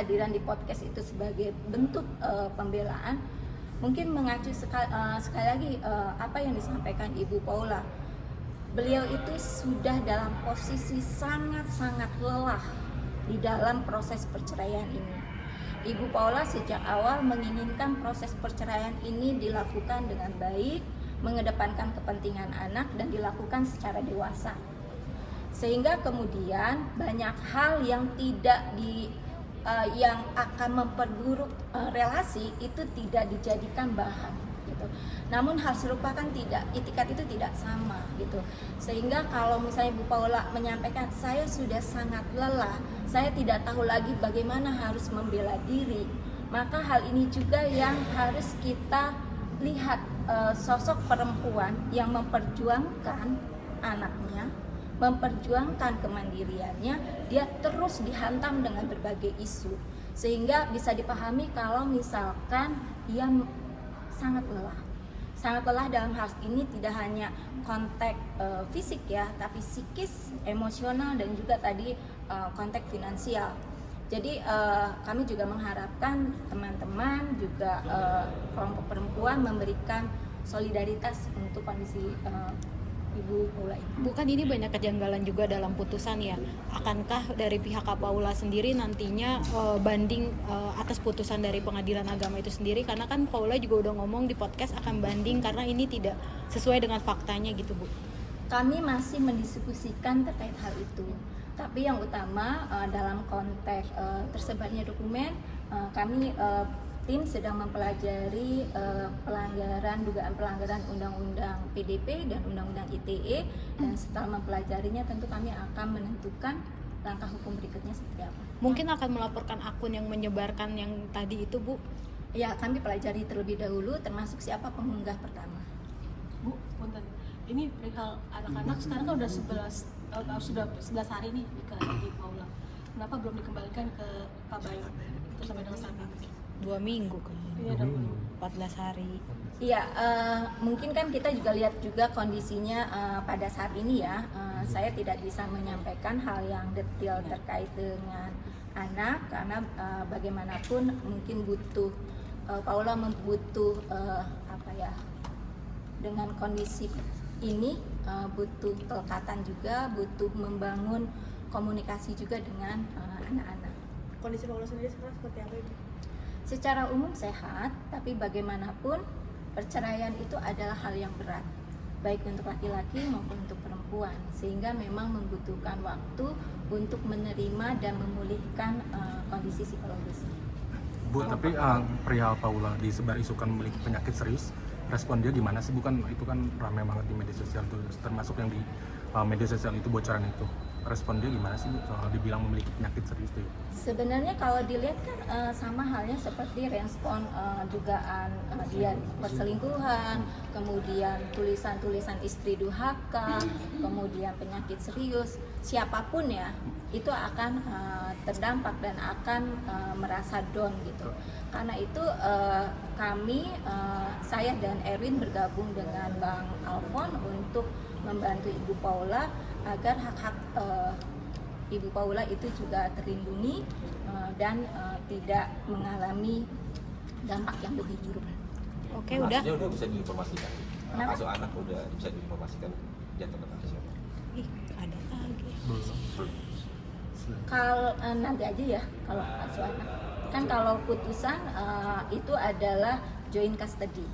kehadiran di podcast itu sebagai bentuk pembelaan, mungkin mengacu sekali lagi apa yang disampaikan Ibu Paula. Beliau itu sudah dalam posisi sangat-sangat lelah di dalam proses perceraian ini. Ibu Paula sejak awal menginginkan proses perceraian ini dilakukan dengan baik, mengedepankan kepentingan anak dan dilakukan secara dewasa. Sehingga kemudian banyak hal yang yang akan memperburuk relasi itu tidak dijadikan bahan gitu. Namun hal serupa kan tidak, itikat itu tidak sama gitu. Sehingga kalau misalnya Bu Paula menyampaikan saya sudah sangat lelah, saya tidak tahu lagi bagaimana harus membela diri, maka hal ini juga yang harus kita lihat, sosok perempuan yang memperjuangkan anaknya, memperjuangkan kemandiriannya, dia terus dihantam dengan berbagai isu, sehingga bisa dipahami kalau misalkan dia sangat lelah dalam hal ini, tidak hanya konteks fisik ya, tapi psikis, emosional, dan juga tadi konteks finansial. Jadi kami juga mengharapkan teman-teman juga kelompok perempuan memberikan solidaritas untuk kondisi Ibu Paula ini. Bukan ini banyak kejanggalan juga dalam putusan ya. Akankah dari pihak Kak Paula sendiri nantinya banding atas putusan dari Pengadilan Agama itu sendiri? Karena kan Paula juga udah ngomong di podcast akan banding karena ini tidak sesuai dengan faktanya gitu, Bu. Kami masih mendiskusikan terkait hal itu. Tapi yang utama dalam konteks tersebarnya dokumen, kami tim sedang mempelajari dugaan pelanggaran Undang-Undang PDP dan Undang-Undang ITE, dan setelah mempelajarinya tentu kami akan menentukan langkah hukum berikutnya seperti apa. Mungkin akan melaporkan akun yang menyebarkan yang tadi itu, Bu? Ya, kami pelajari terlebih dahulu termasuk siapa pengunggah pertama. Bu, punten. Ini perihal anak-anak sekarang kan sudah 11 hari nih di Paula. Kenapa belum dikembalikan ke Pak Bayu terus sampai dengan saat ini? 2 minggu kan? Iya, 14 hari. Iya, mungkin kan kita juga lihat juga kondisinya pada saat ini ya. Saya tidak bisa menyampaikan hal yang detail terkait dengan anak karena bagaimanapun mungkin Paula membutuh dengan kondisi ini butuh kelekatan juga, butuh membangun komunikasi juga dengan anak-anak. Kondisi Paula sendiri sekarang seperti apa itu? Secara umum sehat, tapi bagaimanapun perceraian itu adalah hal yang berat, baik untuk laki-laki maupun untuk perempuan, sehingga memang membutuhkan waktu untuk menerima dan memulihkan kondisi psikologis. Bu, tapi perihal Paula disebar isukan memiliki penyakit serius, respon dia gimana sih? Bukan itu kan ramai banget di media sosial tuh, termasuk yang di media sosial itu, bocoran itu. Respon dia gimana sih soal dibilang memiliki penyakit serius itu? Sebenarnya kalau dilihat kan sama halnya seperti respon dugaan dia perselingkuhan, kemudian tulisan-tulisan istri durhaka, kemudian penyakit serius, siapapun ya itu akan terdampak dan akan merasa down gitu. Karena itu saya dan Erwin bergabung dengan Bang Alfon untuk membantu Ibu Paula agar hak-hak Ibu Paula itu juga terlindungi dan tidak mengalami dampak yang lebih buruk. Oke, udah bisa diinformasikan. Kasus anak udah bisa diinformasikan jatuh ke siapa? Ih, ada lagi. Kalau nanti aja ya kalau kasus anak. Kan kalau putusan itu adalah joint custody.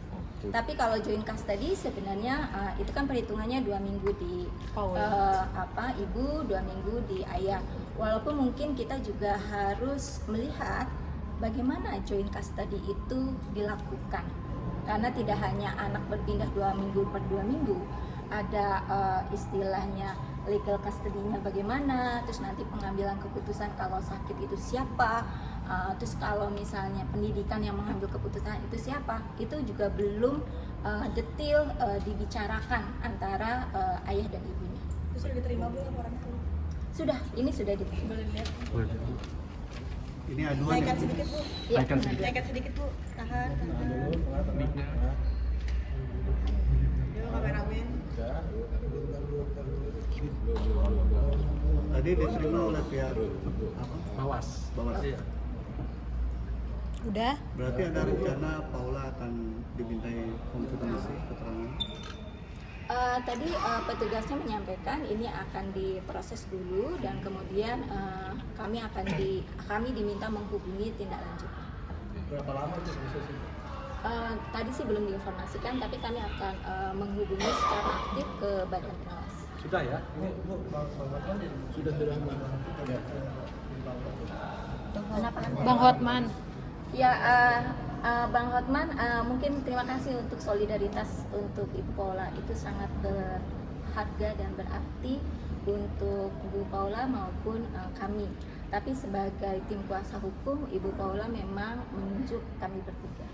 Tapi kalau joint custody sebenarnya itu kan perhitungannya 2 minggu di ibu, 2 minggu di ayah. Walaupun mungkin kita juga harus melihat bagaimana joint custody itu dilakukan. Karena tidak hanya anak berpindah 2 minggu per 2 minggu, ada istilahnya legal custody-nya bagaimana, terus nanti pengambilan keputusan kalau sakit itu siapa, terus kalau misalnya pendidikan yang mengambil keputusan itu siapa, itu juga belum detail dibicarakan antara ayah dan ibunya. Itu sudah diterima belum laporannya? Sudah, ini sudah diterima. Boleh lihat? Ini aduan. Naikkan sedikit, Bu. Ya, Naikkan sedikit, Bu. Tahan. Yuk, kameramen. Tadi diterima oleh pihak Bawas. Bawas. Iya. Udah? Berarti ada rencana Paula akan dimintai konfirmasi keterangan? Tadi petugasnya menyampaikan ini akan diproses dulu dan kemudian kami diminta menghubungi tindak lanjutnya. Berapa lama itu prosesnya? Tadi sih belum diinformasikan, tapi kami akan menghubungi secara aktif ke Badan Pengawas. Sudah ya? Sudah. Bang Hotman. Ya, Bang Hotman, mungkin terima kasih untuk solidaritas untuk Ibu Paula, itu sangat berharga dan berarti untuk Ibu Paula maupun kami. Tapi sebagai tim kuasa hukum, Ibu Paula memang menunjuk kami bertiga.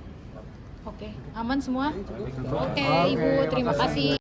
Oke, aman semua? Oke, Ibu, terima kasih.